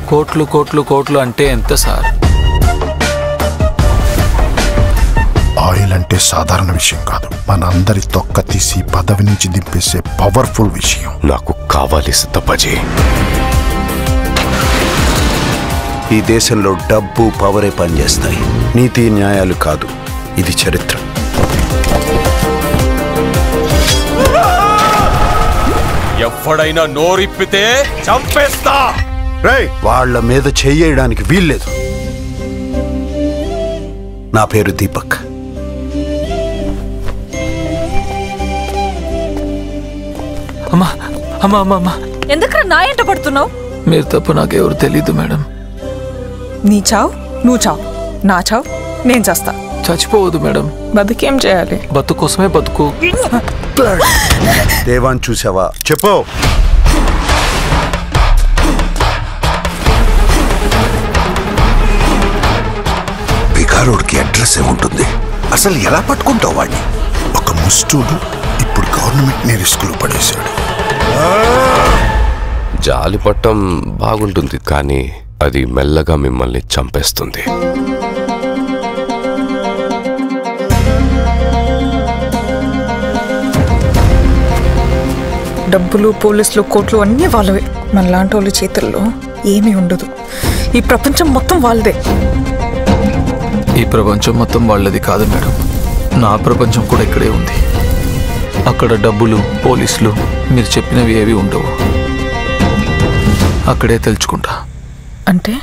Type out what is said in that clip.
కోట్లు కోట్లు కోట్లు అంటే ఎంత సార్? ఆయిల్ అంటే సాధారణ విషయం కాదు, మన అందరి తొక్క తీసి పదవి నుంచి దింపేసే పవర్ఫుల్ విషయం. నాకు కావాలి సిద్ధపజీ. ఈ దేశంలో డబ్బు పవరే పనిచేస్తాయి, నీతి న్యాయాలు కాదు. ఇది చరిత్ర. ఎవ్వడైనా నోరిప్పితే చంపేస్తా. వాళ్ళ మీద చెయ్యడానికి వీల్లేదు. నా పేరు దీపక్. అమ్మా అమ్మా అమ్మా అమ్మా, ఎందుకు నా ఎంట పడుతున్నావు? మీరు తప్ప నాకెవరు తెలీదు మేడం. నీ చావు నువ్వు చావు, నా చావు నేను చేస్తా. చచ్చిపోవద్దు మేడం. బతుకేం చేయాలి? బతుకు కోసమే బతుకు. దేవాన్ చూసావా? చెప్పు. బికారోడ్కి అడ్రస్ ఏముంటుంది? అసలు ఎలా పట్టుకుంటావు వాడిని? ఒక ముస్టూడు ఇప్పుడు గవర్నమెంట్ ని రిస్క్ లో పడేశాడు. జాలి పట్టం బాగుంటుంది, కానీ అది మెల్లగా మిమ్మల్ని చంపేస్తుంది. డబ్బులు, పోలీసులు, కోట్లు అన్నీ వాళ్ళవే. మనలాంటి వాళ్ళ చేతుల్లో ఏమీ ఉండదు. ఈ ప్రపంచం మొత్తం వాళ్ళదే. ఈ ప్రపంచం మొత్తం వాళ్ళది కాదు మేడం, నా ప్రపంచం కూడా ఇక్కడే ఉంది. అక్కడ డబ్బులు, పోలీసులు మీరు చెప్పినవి ఏవి ఉండవు. అక్కడే తెలుసుకుంటా. అంటే